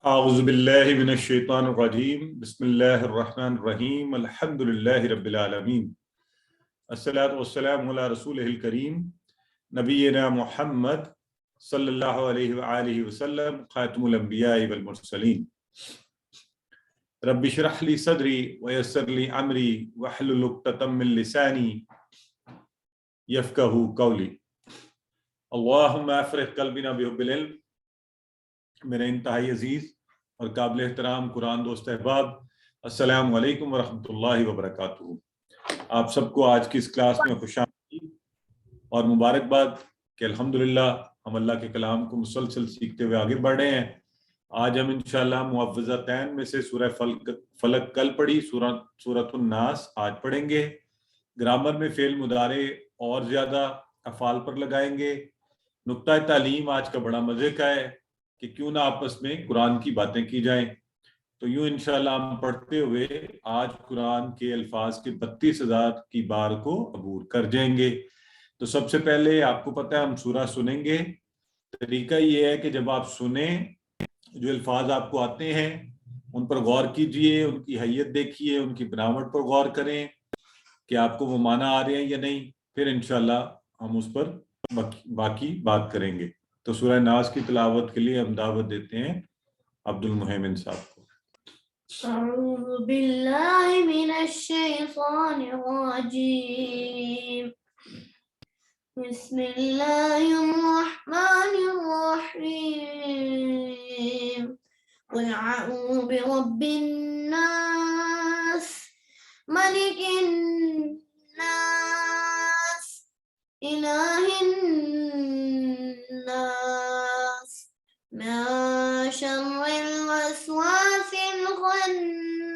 اعوذ باللہ من الشیطان الرجیم بسم اللہ الرحمن الرحیم الحمد للہ رب العالمین الصلاۃ والسلام علی رسولہ الکریم نبینا محمد صلی اللہ علیہ وآلہ وسلم خاتم الانبیاء والمرسلین رب اشرح لی صدری ویسر لی امری واحلل عقدۃ من لسانی یفقہوا قولی اللہم افرغ قلبنا بحب العلم۔ میرے انتہائی عزیز اور قابل احترام قرآن دوست احباب، السلام علیکم ورحمۃ اللہ وبرکاتہ۔ آپ سب کو آج کی اس کلاس میں خوش آمدید اور مبارکباد کہ الحمدللہ ہم اللہ کے کلام کو مسلسل سیکھتے ہوئے آگے بڑھ رہے ہیں۔ آج ہم انشاءاللہ معوذتین میں سے سورہ فلق کل پڑھی، سورۃ الناس آج پڑھیں گے۔ گرامر میں فعل مضارع اور زیادہ افعال پر لگائیں گے۔ نقطہ تعلیم آج کا بڑا مزے کا ہے کہ کیوں نہ آپس میں قرآن کی باتیں کی جائیں۔ تو یوں انشاءاللہ ہم پڑھتے ہوئے آج قرآن کے الفاظ کے 32,000 کی بار کو عبور کر جائیں گے۔ تو سب سے پہلے آپ کو پتہ ہے ہم سورہ سنیں گے۔ طریقہ یہ ہے کہ جب آپ سنیں، جو الفاظ آپ کو آتے ہیں ان پر غور کیجئے، ان کی حیت دیکھیے، ان کی بناوٹ پر غور کریں کہ آپ کو وہ معنی آ رہے ہیں یا نہیں، پھر انشاءاللہ ہم اس پر باقی بات کریں گے۔ تو سورہ ناس کی تلاوت کے لیے ہم دعوت دیتے ہیں عبد المہیمن صاحب کو۔ اعوذ باللہ من الشیطان الرجیم، بسم اللہ الرحمن الرحیم، قل اعوذ برب الناس ملک الناس الہ الناس من شر الوسواس الخناس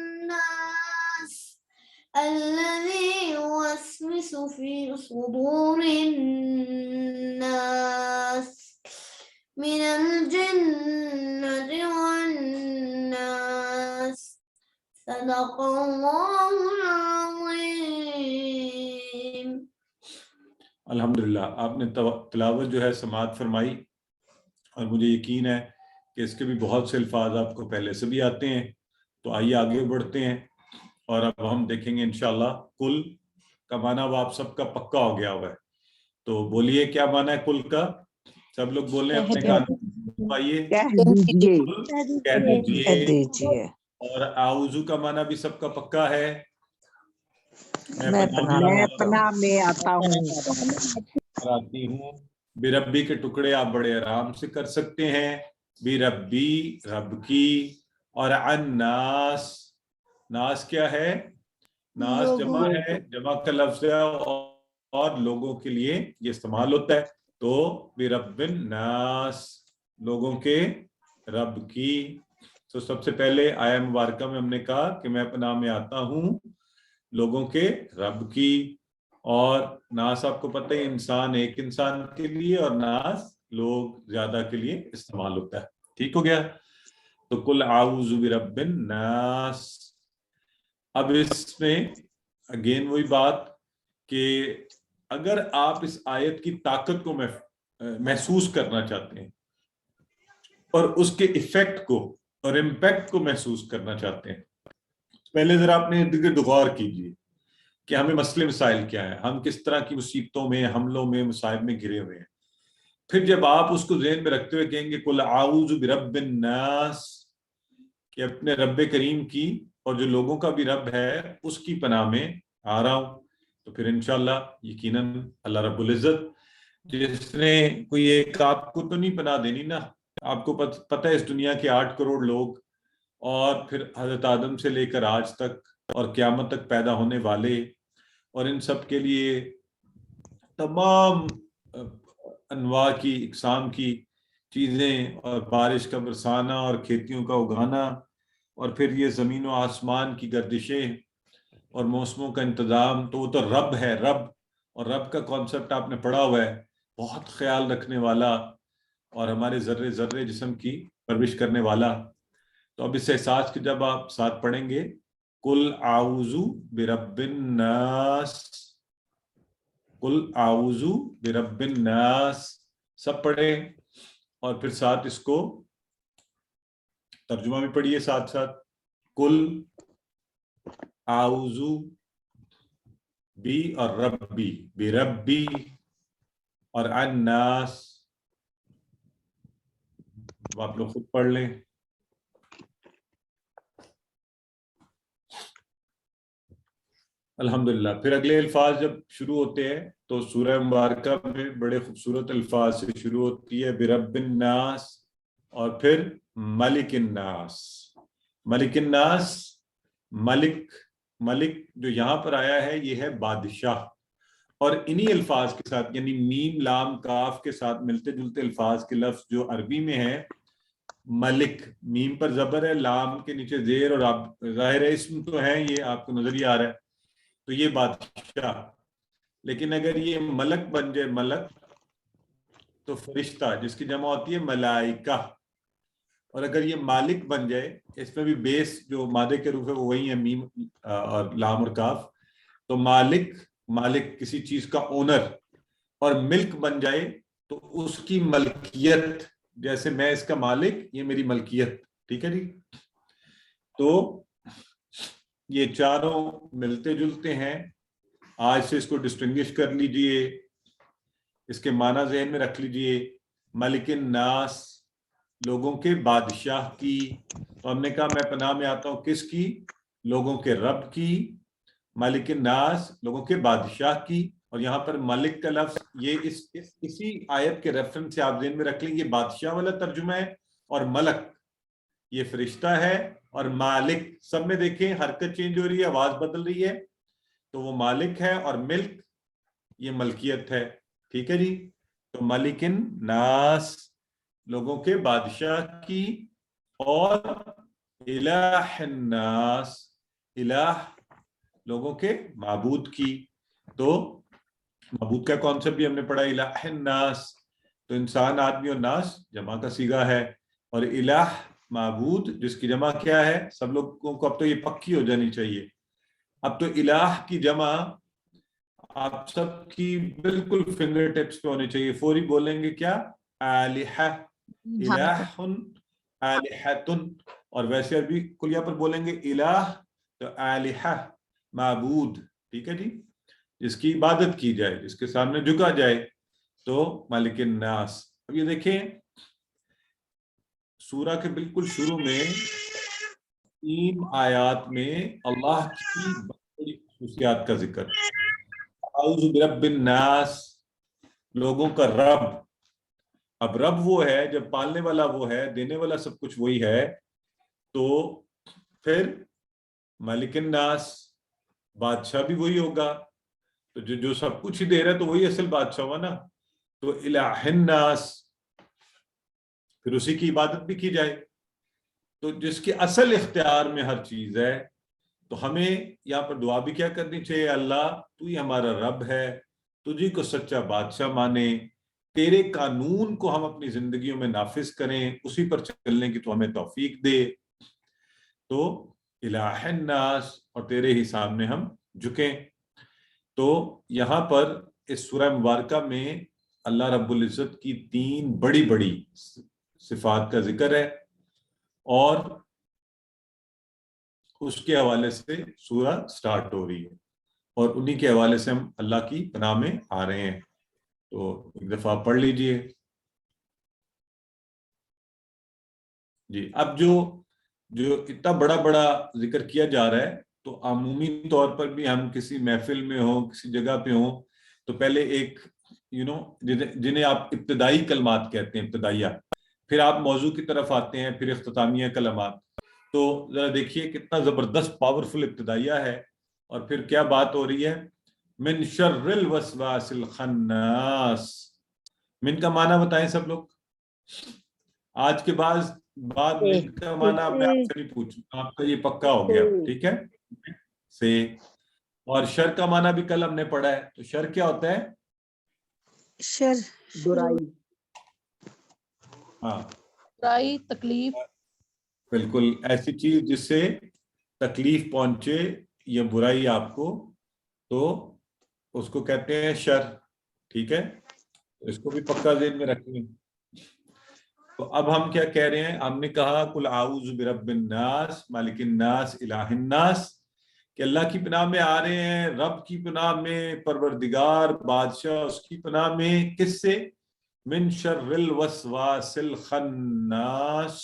الذي يوسوس في صدور الناس من الجنة والناس، صدق اللہ العظیم۔ الحمدللہ آپ نے تلاوت جو ہے سماعت فرمائی، اور مجھے یقین ہے کہ اس کے بھی بہت سے الفاظ آپ کو پہلے سے بھی آتے ہیں۔ تو آئیے آگے بڑھتے ہیں، اور اب ہم دیکھیں گے انشاءاللہ کل کا معنی اب آپ سب کا پکا ہو گیا ہوا ہے۔ تو بولیے کیا معنی ہے کل کا؟ سب لوگ بولیں اپنے کان آئیے کہہ دیجئے کہہ دیجئے۔ دیجئے اور اعوذ کا معنی بھی سب کا پکا ہے، میں پناہ میں آتا ہوں۔ آتی ہوں۔ بربی کے ٹکڑے آپ بڑے آرام سے کر سکتے ہیں، بربی رب کی، اور الناس، ناس کیا ہے؟ ناس جمع ہے، جمع کا لفظ ہے اور لوگوں کے لیے یہ استعمال ہوتا ہے۔ تو برب الناس، لوگوں کے رب کی۔ تو سب سے پہلے آیہ مبارکہ میں ہم نے کہا کہ میں پناہ میں آتا ہوں لوگوں کے رب کی، اور ناس آپ کو پتہ ہے انسان ایک انسان کے لیے، اور ناس لوگ زیادہ کے لیے استعمال ہوتا ہے۔ ٹھیک ہو گیا؟ تو قل اعوذ برب الناس۔ اب اس میں اگین وہی بات کہ اگر آپ اس آیت کی طاقت کو محسوس کرنا چاہتے ہیں اور اس کے ایفیکٹ کو اور امپیکٹ کو محسوس کرنا چاہتے ہیں، پہلے ذرا اپنے ارد گرد غور کیجیے کہ ہمیں مسئلے مسائل کیا ہیں، ہم کس طرح کی مصیبتوں میں، حملوں میں، مصائب میں گھرے ہوئے ہیں۔ پھر جب آپ اس کو ذہن میں رکھتے ہوئے کہیں گے قل اعوذ برب الناس، کہ اپنے رب کریم کی اور جو لوگوں کا بھی رب ہے اس کی پناہ میں آ رہا ہوں، تو پھر انشاءاللہ یقیناً اللہ رب العزت، جس نے کوئی ایک آپ کو تو نہیں پناہ دینی نا، آپ کو پتہ ہے اس دنیا کے 8 کروڑ لوگ، اور پھر حضرت آدم سے لے کر آج تک اور قیامت تک پیدا ہونے والے، اور ان سب کے لیے تمام انواع کی اقسام کی چیزیں، اور بارش کا برسانا اور کھیتیوں کا اگانا، اور پھر یہ زمین و آسمان کی گردشیں اور موسموں کا انتظام، تو وہ تو رب ہے، رب۔ اور رب کا کانسیپٹ آپ نے پڑھا ہوا ہے، بہت خیال رکھنے والا اور ہمارے ذرے ذرے جسم کی پرورش کرنے والا۔ تو اب اس احساس کے جب آپ ساتھ پڑھیں گے قل اعوذ برب الناس، قل اعوذ برب الناس، سب پڑھیں، اور پھر ساتھ اس کو ترجمہ بھی پڑھیے ساتھ ساتھ. کل اعوذ بی اور ربی، بربی اور الناس. اب آپ لوگ خود پڑھ لیں. الحمدللہ. پھر اگلے الفاظ جب شروع ہوتے ہیں تو سورہ مبارکہ میں بڑے خوبصورت الفاظ سے شروع ہوتی ہے، برب الناس، اور پھر ملک الناس. ملک الناس، ملک جو یہاں پر آیا ہے یہ ہے بادشاہ، اور انہی الفاظ کے ساتھ یعنی میم لام کاف کے ساتھ ملتے جلتے الفاظ کے لفظ جو عربی میں ہے، ملک، میم پر زبر ہے، لام کے نیچے زیر، اور آپ ظاہر ہے اسم تو ہے، یہ آپ کو نظر ہی آ رہا ہے، تو یہ بادشاہ. لیکن اگر یہ ملک بن جائے، ملک تو فرشتہ، جس کی جمع ہوتی ہے ملائکہ. اور اگر یہ مالک بن جائے، اس میں بھی بیس جو مادے کے روپ ہے وہ وہی ہے، میم اور لام اور کاف. تو مالک کسی چیز کا اونر، اور ملک بن جائے تو اس کی ملکیت، جیسے میں اس کا مالک، یہ میری ملکیت. ٹھیک ہے جی. تو یہ چاروں ملتے جلتے ہیں. آج سے اس کو ڈسٹنگش کر لیجئے، اس کے معنی ذہن میں رکھ لیجئے. ملک الناس، لوگوں کے بادشاہ کی. تو ہم نے کہا میں پناہ میں آتا ہوں کس کی؟ لوگوں کے رب کی. ملک الناس، لوگوں کے بادشاہ کی. اور یہاں پر ملک کا لفظ یہ اسی آیت کے ریفرنس سے آپ ذہن میں رکھ لیں، یہ بادشاہ والا ترجمہ ہے، اور ملک یہ فرشتہ ہے، اور مالک سب میں دیکھیں حرکت چینج ہو رہی ہے، آواز بدل رہی ہے، تو وہ مالک ہے، اور ملک یہ ملکیت ہے. ٹھیک ہے جی. تو ملک الناس، لوگوں کے بادشاہ کی، اور الہ الناس، الہ لوگوں کے معبود کی. تو معبود کا کانسیپٹ بھی ہم نے پڑھا، الہ الناس، تو انسان، آدمی، اور ناس جمع کا صیغہ ہے، اور الہ معبود جس کی جمع کیا ہے؟ سب لوگوں کو اب تو یہ پکی ہو جانی چاہیے. اب تو الہ کی جمع آپ سب کی بالکل فنگر ٹپس پہ ہونی چاہیے. فوری بولیں گے کیا؟ الہ، الہ، الہتن. اور ویسے عربی کلیہ پر بولیں گے الہ تو الہ، معبود. ٹھیک ہے جی. جس کی عبادت کی جائے، جس کے سامنے جھکا جائے، تو ملک الناس. اب یہ دیکھیں سورہ کے بالکل شروع میں 3 آیات میں اللہ کی بڑی خصوصیات کا ذکر. اعوذ برب الناس، لوگوں کا رب. اب رب وہ ہے، جب پالنے والا وہ ہے، دینے والا سب کچھ وہی ہے، تو پھر ملک الناس، بادشاہ بھی وہی ہوگا. تو جو سب کچھ ہی دے رہا ہے تو وہی اصل بادشاہ ہوا نا. تو الہ الناس، پھر اسی کی عبادت بھی کی جائے. تو جس کے اصل اختیار میں ہر چیز ہے، تو ہمیں یہاں پر دعا بھی کیا کرنی چاہیے؟ اللہ تو ہی ہمارا رب ہے، تجھی کو سچا بادشاہ مانے، تیرے قانون کو ہم اپنی زندگیوں میں نافذ کریں، اسی پر چلنے کی تو ہمیں توفیق دے. تو الہ الناس، اور تیرے ہی سامنے ہم جھکیں. تو یہاں پر اس سورہ مبارکہ میں اللہ رب العزت کی 3 بڑی بڑی صفات کا ذکر ہے، اور اس کے حوالے سے سورہ سٹارٹ ہو رہی ہے، اور انہی کے حوالے سے ہم اللہ کی پناہ میں آ رہے ہیں. تو ایک دفعہ پڑھ لیجئے جی. اب جو اتنا بڑا ذکر کیا جا رہا ہے، تو عمومی طور پر بھی ہم کسی محفل میں ہوں، کسی جگہ پہ ہوں، تو پہلے ایک جنہیں آپ ابتدائی کلمات کہتے ہیں، ابتدائیہ، پھر آپ موضوع کی طرف آتے ہیں، پھر اختتامیہ کلمات. تو ذرا دیکھیے کتنا زبردست پاورفل ابتدائیہ ہے. اور پھر کیا بات ہو رہی ہے؟ من شر الوسواس الخناس. من کا معنی بتائیں سب لوگ. آج کے بعد من کا معنی اب میں آپ سے نہیں پوچھوں، آپ کا یہ پکا ہو گیا. ٹھیک ہے. سے. اور شر کا معنی بھی کل ہم نے پڑھا ہے. تو شر کیا ہوتا ہے؟ شر، برائی. ہاں، برائی، تکلیف. بالکل ایسی چیز جس سے تکلیف پہنچے یا برائی آپ کو، تو اس کو کہتے ہیں شر. ٹھیک ہے. اس کو بھی پکا ذہن میں رکھیں. تو اب ہم کیا کہہ رہے ہیں؟ ہم نے کہا قل اعوذ برب الناس مالک الناس الہ الناس، کہ اللہ کی پناہ میں آ رہے ہیں، رب کی پناہ میں، پروردگار بادشاہ اس کی پناہ میں، کس سے؟ من شر الوسواس الخناس،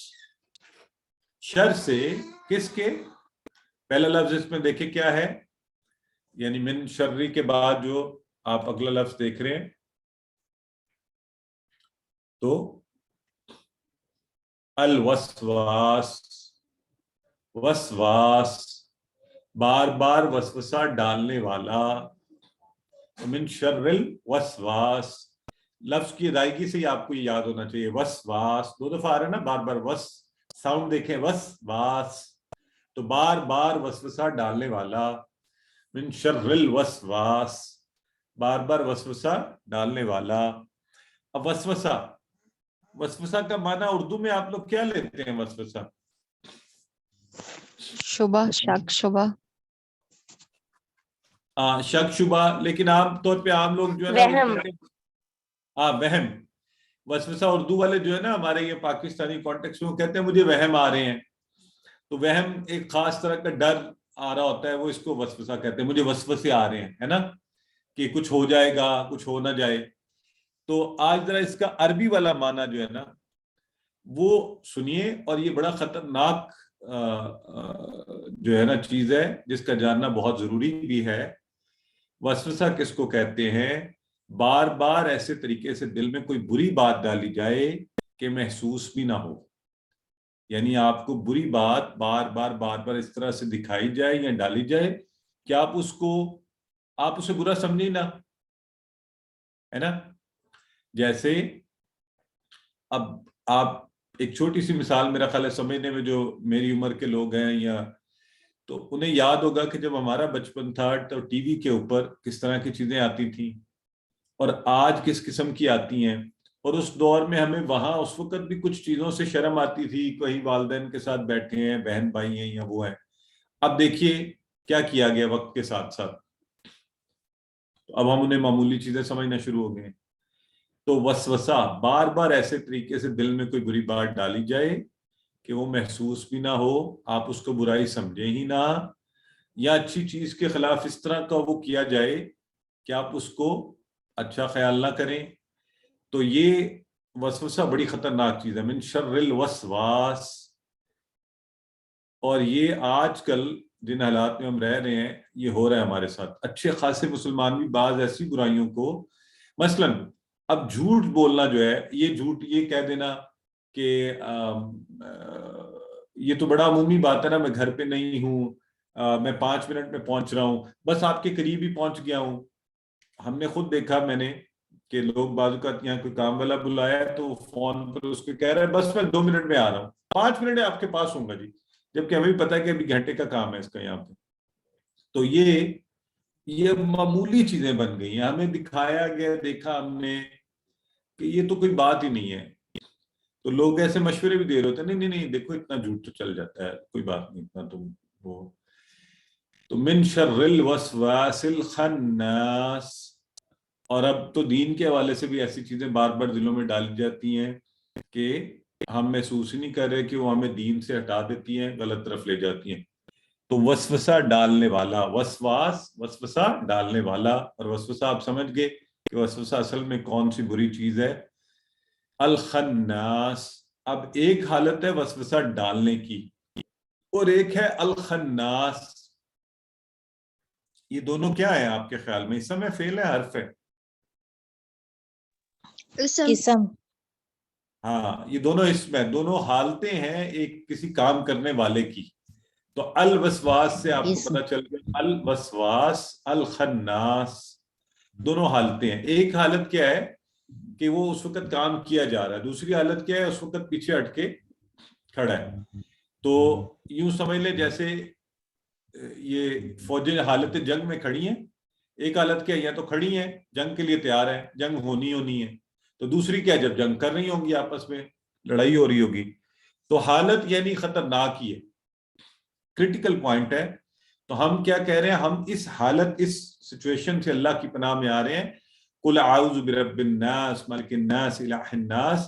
شر سے، کس کے؟ پہلا لفظ اس میں دیکھیں کیا ہے، یعنی من شرری کے بعد جو آپ اگلا لفظ دیکھ رہے ہیں تو الوسواس، وسواس بار بار وسوسہ ڈالنے والا، من شر الوسواس، لفظ کی ادائیگی سے ہی آپ کو یہ یاد ہونا چاہیے، وسواس 2 دفعہ آ رہا ہے نا بار بار، وس ساؤنڈ دیکھیں، وسواس تو بار بار وسوسہ ڈالنے والا، من شر الوسواس بار بار وسوسہ ڈالنے والا۔ اب وسوسہ، وسوسہ کا معنی اردو میں آپ لوگ کیا لیتے ہیں؟ وسوسہ شبہ، شک، شبہ، شک شبہ، لیکن عام طور پہ عام لوگ جو ہے نا وہم، وہم، وسوسہ اردو والے جو ہے نا ہمارے یہ پاکستانی کانٹیکس میں وہ کہتے ہیں مجھے وہم آ رہے ہیں، تو وہم ایک خاص طرح کا ڈر آ رہا ہوتا ہے، وہ اس کو وسوسہ کہتے ہیں، مجھے وسوسے آ رہے ہیں، ہے نا، کہ کچھ ہو جائے گا، کچھ ہو نہ جائے۔ تو آج ذرا اس کا عربی والا معنی جو ہے نا وہ سنیے، اور یہ بڑا خطرناک جو ہے نا چیز ہے جس کا جاننا بہت ضروری بھی ہے۔ وسوسہ کس کو کہتے ہیں؟ بار بار ایسے طریقے سے دل میں کوئی بری بات ڈالی جائے کہ محسوس بھی نہ ہو، یعنی آپ کو بری بات بار بار اس طرح سے دکھائی جائے یا ڈالی جائے کہ آپ اسے برا سمجھیں نہ، ہے نا۔ جیسے اب آپ ایک چھوٹی سی مثال میرا خیال ہے سمجھنے میں، جو میری عمر کے لوگ ہیں یا تو انہیں یاد ہوگا کہ جب ہمارا بچپن تھا تو ٹی وی کے اوپر کس طرح کی چیزیں آتی تھیں اور آج کس قسم کی آتی ہیں، اور اس دور میں ہمیں وہاں اس وقت بھی کچھ چیزوں سے شرم آتی تھی، کہیں والدین کے ساتھ بیٹھے ہیں، بہن بھائی ہیں یا وہ ہیں۔ اب دیکھیے کیا کیا گیا وقت کے ساتھ ساتھ، اب ہم انہیں معمولی چیزیں سمجھنا شروع ہو گئے۔ تو وسوسہ بار بار ایسے طریقے سے دل میں کوئی بری بات ڈالی جائے کہ وہ محسوس بھی نہ ہو، آپ اس کو برائی سمجھیں ہی نہ، یا اچھی چیز کے خلاف اس طرح کا وہ کیا جائے کہ آپ اس کو اچھا خیال نہ کریں، تو یہ وسوسہ بڑی خطرناک چیز ہے، من شر الوسواس۔ اور یہ آج کل جن حالات میں ہم رہ رہے ہیں یہ ہو رہا ہے ہمارے ساتھ، اچھے خاصے مسلمان بھی بعض ایسی برائیوں کو، مثلا اب جھوٹ بولنا جو ہے، یہ جھوٹ یہ کہہ دینا کہ یہ تو بڑا عمومی بات ہے نا، میں گھر پہ نہیں ہوں، میں 5 منٹ میں پہنچ رہا ہوں، بس آپ کے قریب ہی پہنچ گیا ہوں۔ ہم نے خود دیکھا، میں نے، کہ لوگ بعض اوقات یہاں کوئی کام والا بلایا ہے تو فون پر اس کو کہہ رہا ہے بس میں 2 منٹ میں آ رہا ہوں، 5 منٹ میں آپ کے پاس ہوں گا جی، جبکہ ہمیں بھی پتا ہے کہ ابھی گھنٹے کا کام ہے اس کا یہاں پہ۔ تو یہ معمولی چیزیں بن گئی ہیں، ہمیں دکھایا گیا، دیکھا ہم نے کہ یہ تو کوئی بات ہی نہیں ہے، تو لوگ ایسے مشورے بھی دے رہے ہوتے ہیں، نہیں نہیں نہیں دیکھو اتنا جھوٹ تو چل جاتا ہے، کوئی بات نہیں اتنا تو وہ۔ تو من شر الوسواس الخناس، اور اب تو دین کے حوالے سے بھی ایسی چیزیں بار بار دلوں میں ڈالی جاتی ہیں کہ ہم محسوس ہی نہیں کر رہے کہ وہ ہمیں دین سے ہٹا دیتی ہیں، غلط طرف لے جاتی ہیں۔ تو وسوسہ ڈالنے والا، وسواس وسوسہ ڈالنے والا، اور وسوسہ آپ سمجھ گئے کہ وسوسہ اصل میں کون سی بری چیز ہے، الخناس۔ اب ایک حالت ہے وسوسہ ڈالنے کی اور ایک ہے الخناس، یہ دونوں کیا ہے آپ کے خیال میں؟ اسم ہے، فعل ہے، حرف ہے؟ اسم، ہاں یہ دونوں اسم ہے، دونوں حالتیں ہیں ایک کسی کام کرنے والے کی۔ تو الوسواس سے آپ کو پتا چل گیا، الوسواس الخناس دونوں حالتیں ہیں۔ ایک حالت کیا ہے کہ وہ اس وقت کام کیا جا رہا ہے، دوسری حالت کیا ہے اس وقت پیچھے ہٹ کے کھڑا ہے۔ تو یوں سمجھ لیں جیسے یہ فوجیں حالت جنگ میں کھڑی ہیں، ایک حالت کیا ہے، یا تو کھڑی ہیں جنگ کے لیے تیار ہے، جنگ ہونی ہے، تو دوسری کیا ہے جب جنگ کر رہی ہوں گی، آپس میں لڑائی ہو رہی ہوگی۔ تو حالت یعنی خطرناک ہی ہے، کرٹیکل پوائنٹ ہے۔ تو ہم کیا کہہ رہے ہیں، ہم اس حالت، اس سچویشن سے اللہ کی پناہ میں آ رہے ہیں، قل اعوذ برب الناس ملک الناس الہ الناس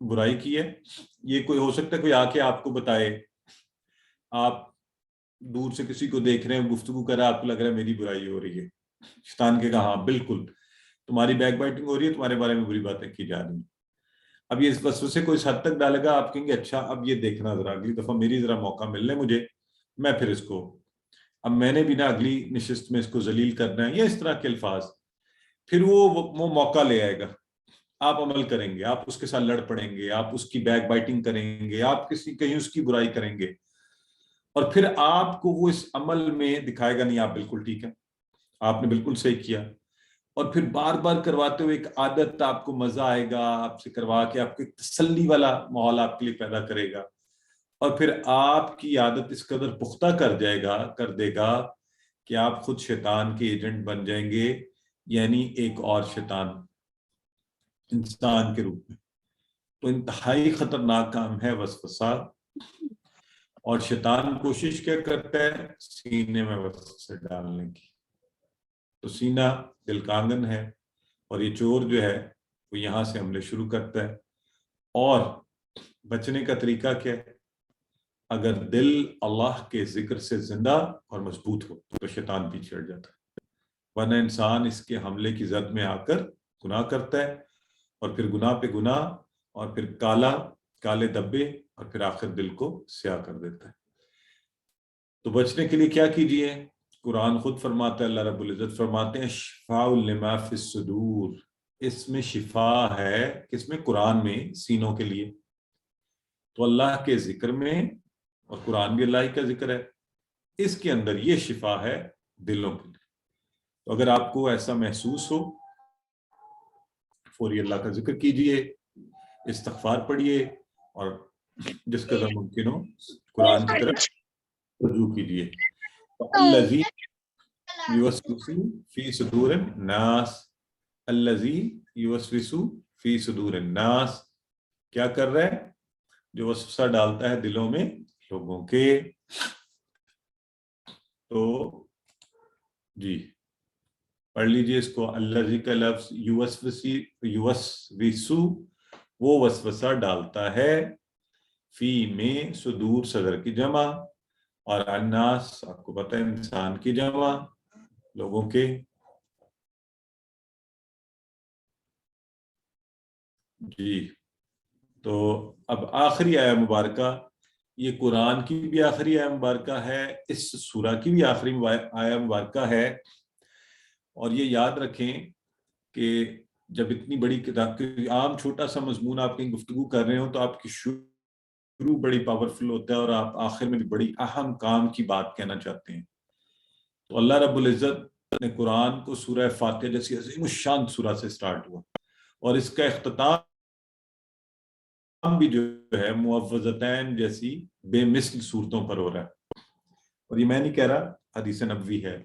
برائی کی ہے. یہ کوئی ہو سکتا ہے کوئی آ کے آپ کو بتائے, آپ دور سے کسی کو دیکھ رہے ہیں, گفتگو کر رہا ہے, آپ کو لگ رہا ہے میری برائی ہو رہی ہے. شیطان کے کہا ہاں بالکل تمہاری بیک بائٹنگ ہو رہی ہے, تمہارے بارے میں بری باتیں کی جا رہی ہیں. اب یہ وسوسے کو اس حد تک ڈالے گا, آپ کہیں گے اچھا اب یہ دیکھنا ذرا, اگلی دفعہ میری ذرا موقع ملنے مجھے, میں پھر اس کو, اب میں نے بھی نا اگلی نشست میں اس کو ذلیل کرنا ہے, یا اس طرح کے الفاظ. پھر وہ موقع لے آئے گا, آپ عمل کریں گے, آپ اس کے ساتھ لڑ پڑیں گے, آپ اس کی بیک بائٹنگ کریں گے, آپ کہیں اس کی برائی کریں گے, اور پھر آپ کو وہ اس عمل میں دکھائے گا نہیں آپ بالکل ٹھیک ہے, آپ نے بالکل صحیح کیا. اور پھر بار بار کرواتے ہوئے ایک عادت, آپ کو مزہ آئے گا, آپ سے کروا کے آپ کو ایک تسلی والا ماحول آپ کے لیے پیدا کرے گا, اور پھر آپ کی عادت اس قدر پختہ کر دے گا کہ آپ خود شیطان کے ایجنٹ بن جائیں گے, یعنی ایک اور شیطان انسان کے روپ میں. تو انتہائی خطرناک کام ہے وسوسہ, اور شیطان کوشش کیا کرتا ہے, سینے میں وسوسے ڈالنے کی. تو سینہ دل کا آنگن ہے, اور یہ چور جو ہے وہ یہاں سے حملے شروع کرتا ہے. اور بچنے کا طریقہ کیا ہے, اگر دل اللہ کے ذکر سے زندہ اور مضبوط ہو تو شیطان پیچھے ہٹ جاتا ہے, ورنہ انسان اس کے حملے کی زد میں آ کر گناہ کرتا ہے, اور پھر گناہ پہ گناہ, اور پھر کالے دبے, اور پھر آخر دل کو سیاہ کر دیتا ہے. تو بچنے کے لیے کیا کیجئے, قرآن خود فرماتا ہے, اللہ رب العزت فرماتے ہیں شفاء لما فی الصدور, اس میں شفا ہے, کس میں, قرآن میں, سینوں کے لیے. تو اللہ کے ذکر میں, اور قرآن بھی اللہ کا ذکر ہے, اس کے اندر یہ شفا ہے دلوں کے لیے. تو اگر آپ کو ایسا محسوس ہو, فوری اللہ کا ذکر کیجئے, استغفار پڑھیے, اور جس قدر ممکن ہو قرآن کی طرف رجوع کیجئے. الذی یوسوس فی صدور الناس, الذی یوسوس فی صدور الناس, کیا کر رہا ہے, جو وسوسہ ڈالتا ہے دلوں میں لوگوں کے. تو جی پڑھ لیجئے اس کو. الذی کا لفظ یوسوسو, وہ وسوسہ ڈالتا ہے, فی میں, صدور صدر کی جمع, اور الناس آپ کو پتہ ہے انسان کی جمع, لوگوں کے. جی تو اب آخری آیہ مبارکہ, یہ قرآن کی بھی آخری آیہ مبارکہ ہے, اس سورہ کی بھی آخری آیہ مبارکہ ہے. اور یہ یاد رکھیں کہ جب اتنی بڑی کتاب کی عام چھوٹا سا مضمون آپ کہیں گفتگو کر رہے ہو تو آپ کی شروع بڑی پاورفل ہوتا ہے, اور آپ آخر میں بھی بڑی اہم کام کی بات کہنا چاہتے ہیں. تو اللہ رب العزت نے قرآن کو سورہ فاتحہ جیسی عظیم الشان سورہ سے سٹارٹ ہوا, اور اس کا اختتام بھی جو ہے معوذتین جیسی بے مثل صورتوں پر ہو رہا ہے. اور یہ میں نہیں کہہ رہا, حدیث نبوی ہے.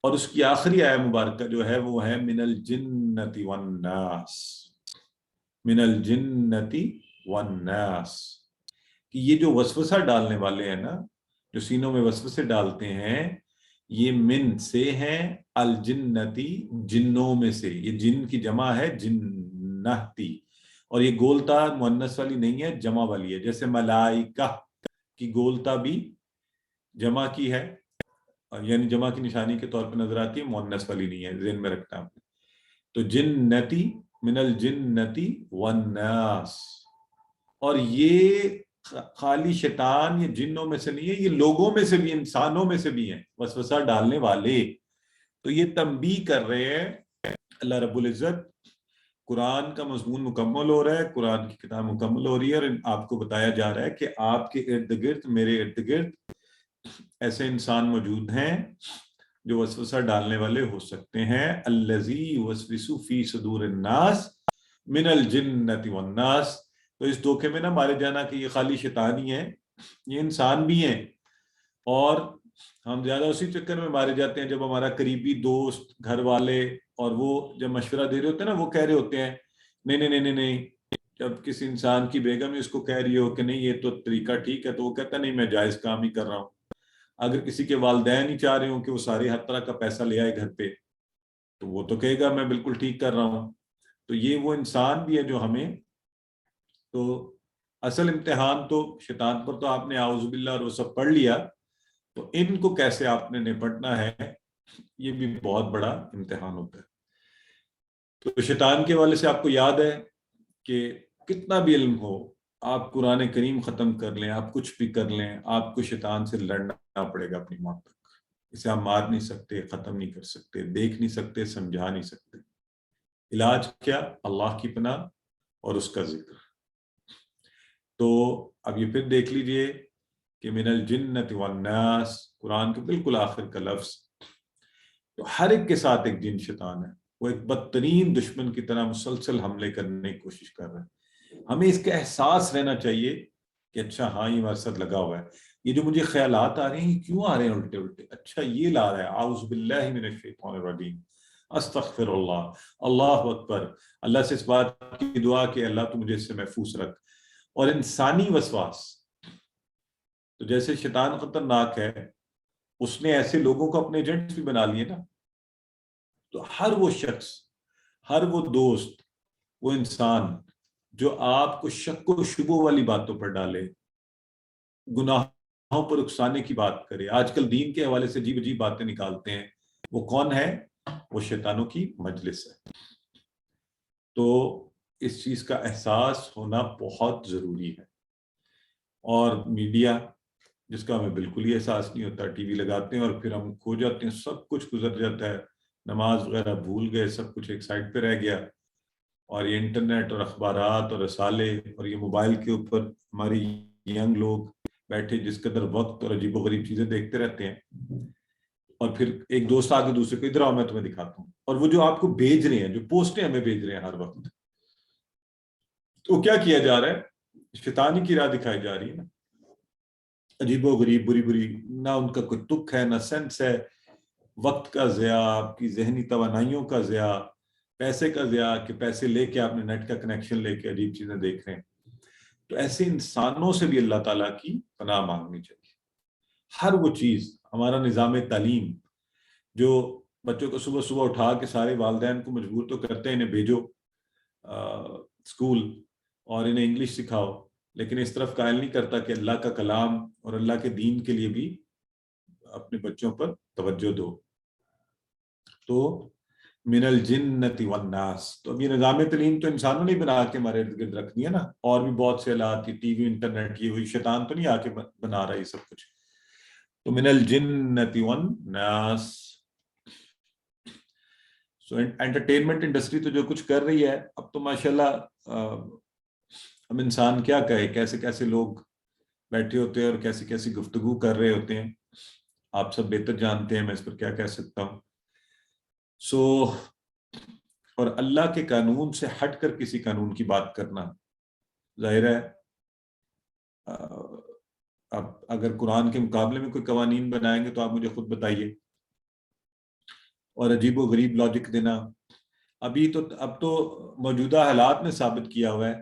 اور اس کی آخری آیہ مبارکہ جو ہے وہ ہے من الجنت والناس, من الجنت والناس, کہ یہ جو وسوسہ ڈالنے والے ہیں نا, جو سینوں میں وسوسے ڈالتے ہیں, یہ من سے ہیں, الجنتی جنوں میں سے, یہ جن کی جمع ہے جنتی, اور یہ گولتا مؤنث والی نہیں ہے, جمع والی ہے. جیسے ملائکہ کی گولتا بھی جمع کی ہے, یعنی جمع کی نشانی کے طور پر نظر آتی ہے, مؤنث والی نہیں ہے, ذہن میں رکھنا آپ نے. تو جنتی, من الجنتی والناس, اور یہ خالی شیطان یہ جنوں میں سے نہیں ہے, یہ لوگوں میں سے بھی, انسانوں میں سے بھی ہیں وسوسہ ڈالنے والے. تو یہ تنبیہ کر رہے ہیں اللہ رب العزت, قرآن کا مضمون مکمل ہو رہا ہے, قرآن کی کتاب مکمل ہو رہی ہے, اور آپ کو بتایا جا رہا ہے کہ آپ کے ارد گرد, میرے ارد گرد ایسے انسان موجود ہیں جو وسوسہ ڈالنے والے ہو سکتے ہیں. الذی یوسوس فی صدور الناس من الجنت والناس. تو اس دھوکے میں نہ مارے جانا کہ یہ خالی شیطان ہی ہیں, یہ انسان بھی ہیں. اور ہم زیادہ اسی چکر میں مارے جاتے ہیں جب ہمارا قریبی دوست, گھر والے, اور وہ جب مشورہ دے رہے ہوتے ہیں نا, وہ کہہ رہے ہوتے ہیں نہیں نہیں نہیں نہیں, جب کسی انسان کی بیگم اس کو کہہ رہی ہو کہ نہیں یہ تو طریقہ ٹھیک ہے, تو وہ کہتا ہے نہیں میں جائز کام ہی کر رہا ہوں. اگر کسی کے والدین ہی چاہ رہے ہوں کہ وہ سارے ہر طرح کا پیسہ لے آئے گھر پہ, تو وہ تو کہے گا میں بالکل ٹھیک کر رہا ہوں. تو یہ وہ انسان بھی ہے جو ہمیں تو اصل امتحان تو شیطان پر تو آپ نے اعوذ باللہ اور وہ سب پڑھ لیا، تو ان کو کیسے آپ نے نپٹنا ہے یہ بھی بہت بڑا امتحان ہوتا ہے۔ تو شیطان کے حوالے سے آپ کو یاد ہے کہ کتنا بھی علم ہو، آپ قرآن کریم ختم کر لیں، آپ کچھ بھی کر لیں، آپ کو شیطان سے لڑنا پڑے گا اپنی موت تک۔ اسے آپ مار نہیں سکتے، ختم نہیں کر سکتے، دیکھ نہیں سکتے، سمجھا نہیں سکتے۔ علاج کیا؟ اللہ کی پناہ اور اس کا ذکر۔ تو اب یہ پھر دیکھ لیجئے کہ من الجنت والناس قرآن کے بالکل آخر کا لفظ، تو ہر ایک کے ساتھ ایک جن شیطان ہے، وہ ایک بدترین دشمن کی طرح مسلسل حملے کرنے کی کوشش کر رہا ہے۔ ہمیں اس کا احساس رہنا چاہیے کہ اچھا ہاں یہ ہمارے ساتھ لگا ہوا ہے، یہ جو مجھے خیالات آ رہے ہیں یہ کیوں آ رہے ہیں الٹے الٹے، اچھا یہ لا رہا ہے، اعوذ باللہ من الشیطان الرجیم، استغفر اللہ، اللہ اکبر، اللہ سے اس بات کی دعا کہ اللہ تو مجھے اس سے محفوظ رکھ۔ اور انسانی وسواس تو جیسے شیطان خطرناک ہے، اس نے ایسے لوگوں کو اپنے ایجنٹس بھی بنا لیے نا، تو ہر وہ شخص، ہر وہ دوست، وہ انسان جو آپ کو شک و شبہ والی باتوں پر ڈالے، گناہوں پر اکسانے کی بات کرے، آج کل دین کے حوالے سے عجیب عجیب باتیں نکالتے ہیں، وہ کون ہے؟ وہ شیطانوں کی مجلس ہے۔ تو اس چیز کا احساس ہونا بہت ضروری ہے۔ اور میڈیا جس کا ہمیں بالکل ہی احساس نہیں ہوتا، ٹی وی لگاتے ہیں اور پھر ہم کھو جاتے ہیں، سب کچھ گزر جاتا ہے، نماز وغیرہ بھول گئے، سب کچھ ایک سائڈ پہ رہ گیا، اور یہ انٹرنیٹ اور اخبارات اور رسالے اور یہ موبائل کے اوپر ہماری ینگ لوگ بیٹھے جس قدر وقت اور عجیب و غریب چیزیں دیکھتے رہتے ہیں، اور پھر ایک دوست آگے دوسرے کو ادھر آؤ میں تمہیں دکھاتا ہوں، اور وہ جو آپ کو بھیج رہے ہیں، جو پوسٹیں ہمیں بھیج رہے ہیں ہر وقت، تو کیا کیا جا رہا ہے؟ شیطانی کی راہ دکھائی جا رہی ہے نا، عجیب و غریب، بری بری، نہ ان کا کوئی تک ہے، نہ سینس ہے، وقت کا ضیاع، آپ کی ذہنی توانائیوں کا ضیاع، پیسے کا ضیاع کہ پیسے لے کے آپ نے نیٹ کا کنیکشن لے کے عجیب چیزیں دیکھ رہے ہیں۔ تو ایسے انسانوں سے بھی اللہ تعالیٰ کی پناہ مانگنی چاہیے۔ ہر وہ چیز، ہمارا نظام تعلیم جو بچوں کو صبح صبح اٹھا کے سارے والدین کو مجبور تو کرتے ہیں انہیں بھیجو اسکول اور انہیں انگلش سکھاؤ، لیکن اس طرف قائل نہیں کرتا کہ اللہ کا کلام اور اللہ کے دین کے لیے بھی اپنے بچوں پر توجہ دو۔ تو من الجنت والناس، تو اب یہ نظام تعلیم تو انسانوں نے بنا کے ہمارے ارد گرد رکھ دیا نا، اور بھی بہت سے آلات، ٹی وی، انٹرنیٹ، یہ ہوئی، شیطان تو نہیں آ کے بنا رہا یہ سب کچھ۔ تو من الجنت والناس، سو انٹرٹینمنٹ انڈسٹری تو جو کچھ کر رہی ہے اب تو ماشاءاللہ، ہم انسان کیا کہے، کیسے کیسے لوگ بیٹھے ہوتے ہیں اور کیسی کیسی گفتگو کر رہے ہوتے ہیں، آپ سب بہتر جانتے ہیں، میں اس پر کیا کہہ سکتا ہوں۔ اور اللہ کے قانون سے ہٹ کر کسی قانون کی بات کرنا، ظاہر ہے اب اگر قرآن کے مقابلے میں کوئی قوانین بنائیں گے تو آپ مجھے خود بتائیے، اور عجیب و غریب لاجک دینا، اب تو موجودہ حالات نے ثابت کیا ہوا ہے،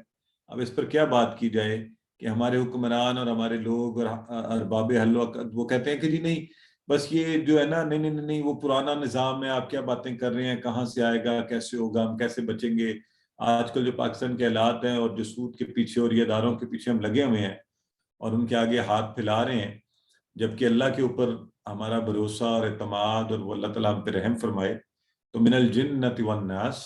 اب اس پر کیا بات کی جائے کہ ہمارے حکمران اور ہمارے لوگ اور ارباب حل و عقد وہ کہتے ہیں کہ جی نہیں بس یہ جو ہے نا، نہیں نہیں نہیں، وہ پرانا نظام ہے، آپ کیا باتیں کر رہے ہیں، کہاں سے آئے گا، کیسے ہوگا، ہم کیسے بچیں گے، آج کل جو پاکستان کے حالات ہیں اور جو سود کے پیچھے اور یہ اداروں کے پیچھے ہم لگے ہوئے ہیں اور ان کے آگے ہاتھ پھیلا رہے ہیں، جبکہ اللہ کے اوپر ہمارا بھروسہ اور اعتماد اور وہ اللہ تعالیٰ ہم پہ رحم فرمائے۔ تو من الجنت والناس،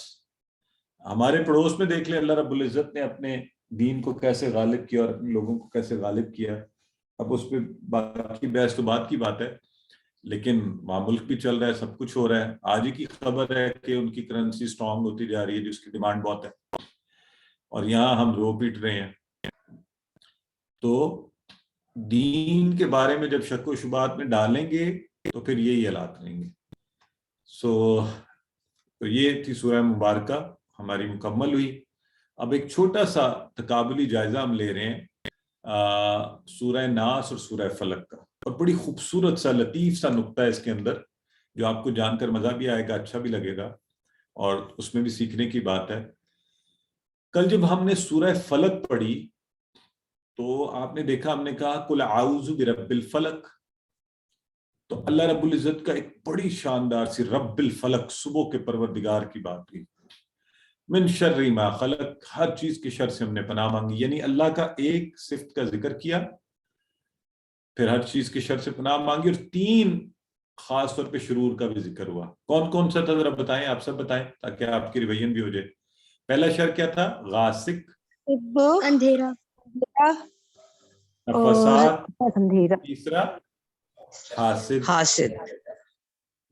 ہمارے پڑوس میں دیکھ لیں اللہ رب العزت نے اپنے دین کو کیسے غالب کیا اور اپنے لوگوں کو کیسے غالب کیا۔ اب اس پہ باقی بحث تو بات کی بات ہے، لیکن وہاں ملک بھی چل رہا ہے، سب کچھ ہو رہا ہے۔ آج ہی کی خبر ہے کہ ان کی کرنسی سٹرونگ ہوتی جا رہی ہے، جس کی ڈیمانڈ بہت ہے، اور یہاں ہم رو پیٹ رہے ہیں۔ تو دین کے بارے میں جب شک و شبہات میں ڈالیں گے تو پھر یہی حالات رہیں گے۔ تو یہ تھی سورہ مبارکہ ہماری مکمل ہوئی۔ اب ایک چھوٹا سا تقابلی جائزہ ہم لے رہے ہیں سورہ ناس اور سورہ فلق کا، اور بڑی خوبصورت سا لطیف سا نقطہ ہے اس کے اندر جو آپ کو جان کر مزہ بھی آئے گا، اچھا بھی لگے گا، اور اس میں بھی سیکھنے کی بات ہے۔ کل جب ہم نے سورہ فلق پڑھی تو آپ نے دیکھا، ہم نے کہا قل اعوذ برب الفلق، تو اللہ رب العزت کا ایک بڑی شاندار سی رب الفلق، صبح کے پروردگار کی بات ہوئی۔ من شر ما خلق، ہر چیز کے شر سے ہم نے پناہ مانگی. یعنی اللہ کا ایک صفت کا ذکر کیا، پھر ہر چیز کے شر سے پناہ مانگی، اور 3 خاص طور پہ شرور کا بھی ذکر ہوا. کون کون سا تھا ذرا بتائیں، آپ سب بتائیں تاکہ آپ کی ریویژن بھی ہو جائے. پہلا شر کیا تھا؟ غاسق، اندھیرا نفسات، اندھیرا تیسرا حاسد. حاسد.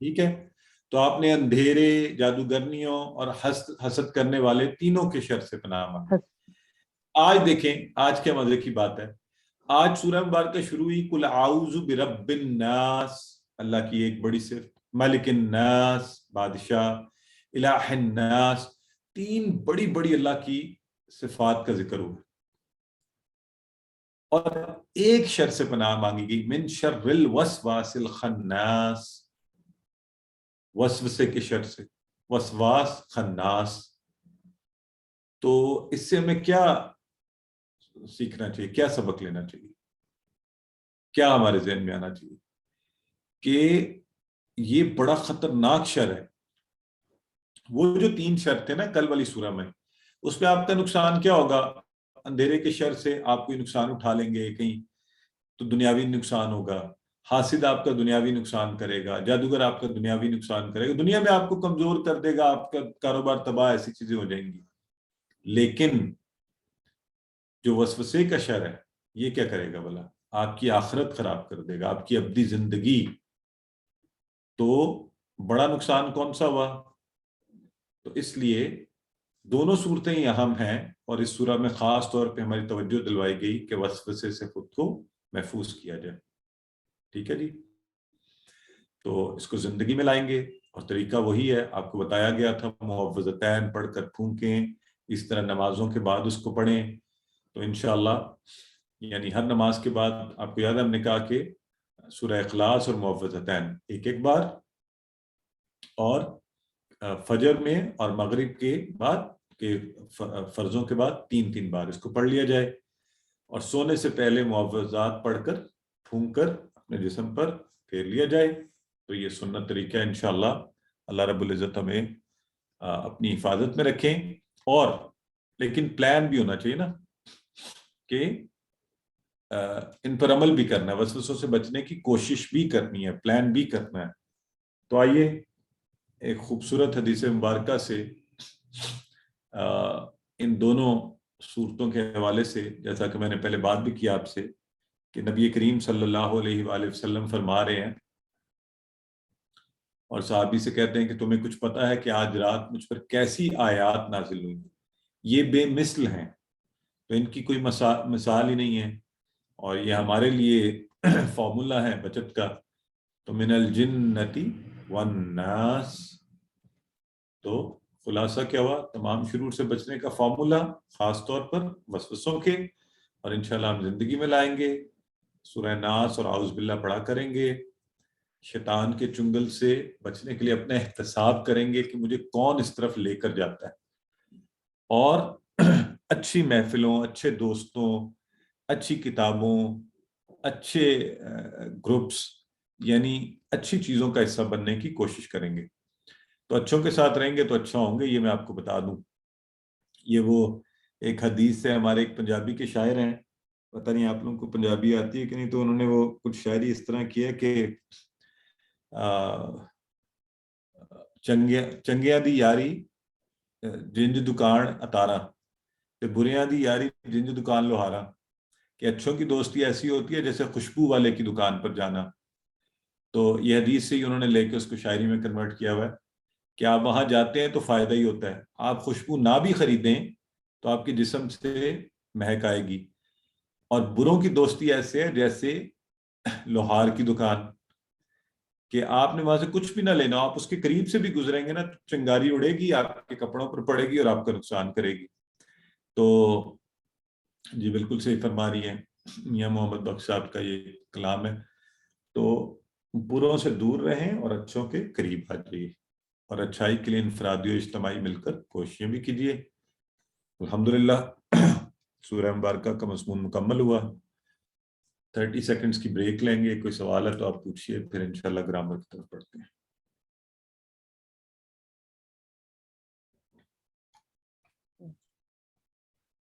ٹھیک ہے، تو آپ نے اندھیرے، جادوگرنیوں اور حسد کرنے والے تینوں کے شر سے پناہ مانگی. آج دیکھیں، آج کیا مزے کی بات ہے، آج سورہ مبارکہ شروع ہوئی قل اعوذ برب الناس، اللہ کی ایک بڑی صفت، ملک الناس، بادشاہ، الہ الناس، 3 بڑی بڑی اللہ کی صفات کا ذکر ہوا، اور ایک شر سے پناہ مانگی گئی، من شر الوسواس الخناس، وسوسے کے شر سے، وسواس خناس. تو اس سے ہمیں کیا سیکھنا چاہیے، کیا سبق لینا چاہیے، کیا ہمارے ذہن میں آنا چاہیے کہ یہ بڑا خطرناک شر ہے. وہ جو 3 شر تھے نا کل والی سورہ میں، اس میں آپ کا نقصان کیا ہوگا؟ اندھیرے کے شر سے آپ کوئی نقصان اٹھا لیں گے کہیں تو دنیاوی نقصان ہوگا، حاسد آپ کا دنیاوی نقصان کرے گا، جادوگر آپ کا دنیاوی نقصان کرے گا، دنیا میں آپ کو کمزور کر دے گا، آپ کا کاروبار تباہ، ایسی چیزیں ہو جائیں گی. لیکن جو وسوسے کا شر ہے یہ کیا کرے گا بھلا؟ آپ کی آخرت خراب کر دے گا، آپ کی ابدی زندگی. تو بڑا نقصان کون سا ہوا؟ تو اس لیے دونوں صورتیں ہی اہم ہیں، اور اس سورہ میں خاص طور پہ ہماری توجہ دلوائی گئی کہ وسوسے سے خود کو محفوظ کیا جائے. ٹھیک ہے جی، تو اس کو زندگی میں لائیں گے، اور طریقہ وہی ہے، آپ کو بتایا گیا تھا، معوذتین پڑھ کر پھونکیں، اس طرح نمازوں کے بعد اس کو پڑھیں. تو انشاءاللہ یعنی ہر نماز کے بعد آپ کو یاد ہے ہم نے کہا کہ سورہ اخلاص اور معوذتین ایک بار، اور فجر میں اور مغرب کے بعد کے فرضوں کے بعد 3 بار اس کو پڑھ لیا جائے، اور سونے سے پہلے معوذات پڑھ کر پھونک کر اپنے جسم پر پھیر لیا جائے. تو یہ سنت طریقہ ہے. انشاءاللہ اللہ رب العزت ہمیں اپنی حفاظت میں رکھیں. اور لیکن پلان بھی ہونا چاہیے نا کہ ان پر عمل بھی کرنا ہے، وسوسوں سے بچنے کی کوشش بھی کرنی ہے، پلان بھی کرنا ہے. تو آئیے ایک خوبصورت حدیث مبارکہ سے ان دونوں صورتوں کے حوالے سے، جیسا کہ میں نے پہلے بات بھی کیا آپ سے کہ نبی کریم صلی اللہ علیہ وآلہ وسلم فرما رہے ہیں، اور صحابی سے کہتے ہیں کہ تمہیں کچھ پتہ ہے کہ آج رات مجھ پر کیسی آیات نازل ہوئی، یہ بے مثل ہیں، تو ان کی کوئی مثال ہی نہیں ہے، اور یہ ہمارے لیے فارمولا ہے بچت کا. تو من الجنتی والناس، تو خلاصہ کیا ہوا؟ تمام شرور سے بچنے کا فارمولا، خاص طور پر وسوسوں کے، اور انشاءاللہ ہم زندگی میں لائیں گے. سورہ ناس اور اعوذ باللہ پڑھا کریں گے، شیطان کے چنگل سے بچنے کے لیے اپنا احتساب کریں گے کہ مجھے کون اس طرف لے کر جاتا ہے، اور اچھی محفلوں، اچھے دوستوں، اچھی کتابوں، اچھے گروپس، یعنی اچھی چیزوں کا حصہ بننے کی کوشش کریں گے. تو اچھوں کے ساتھ رہیں گے تو اچھا ہوں گے. یہ میں آپ کو بتا دوں، یہ وہ ایک حدیث ہے، ہمارے ایک پنجابی کے شاعر ہیں، پتہ نہیں آپ لوگوں کو پنجابی آتی ہے کہ نہیں، تو انہوں نے وہ کچھ شاعری اس طرح کی ہے کہ چنگیاں دی یاری جنج دکان اتارا، تے بریاں دی یاری جنج دکان لوہارا، کہ اچھوں کی دوستی ایسی ہوتی ہے جیسے خوشبو والے کی دکان پر جانا. تو یہ حدیث سے ہی انہوں نے لے کے اس کو شاعری میں کنورٹ کیا ہوا ہے کہ آپ وہاں جاتے ہیں تو فائدہ ہی ہوتا ہے، آپ خوشبو نہ بھی خریدیں تو آپ کے جسم سے مہک آئے گی. اور بروں کی دوستی ایسے ہے جیسے لوہار کی دکان، کہ آپ نے وہاں سے کچھ بھی نہ لینا، آپ اس کے قریب سے بھی گزریں گے نا، چنگاری اڑے گی، آپ کے کپڑوں پر پڑے گی اور آپ کا نقصان کرے گی. تو جی بالکل صحیح فرما رہی ہیں میاں محمد بخش صاحب کا یہ کلام ہے. تو بروں سے دور رہیں اور اچھوں کے قریب آ جائیے، اور اچھائی کے لیے انفرادی و اجتماعی مل کر کوششیں بھی کیجیے. الحمدللہ سورہ مبارکہ کا مضمون مکمل ہوا. 30 سیکنڈز کی بریک لیں گے، کوئی سوال ہے تو آپ پوچھیے، پھر انشاءاللہ گرامر کی طرف پڑھتے ہیں.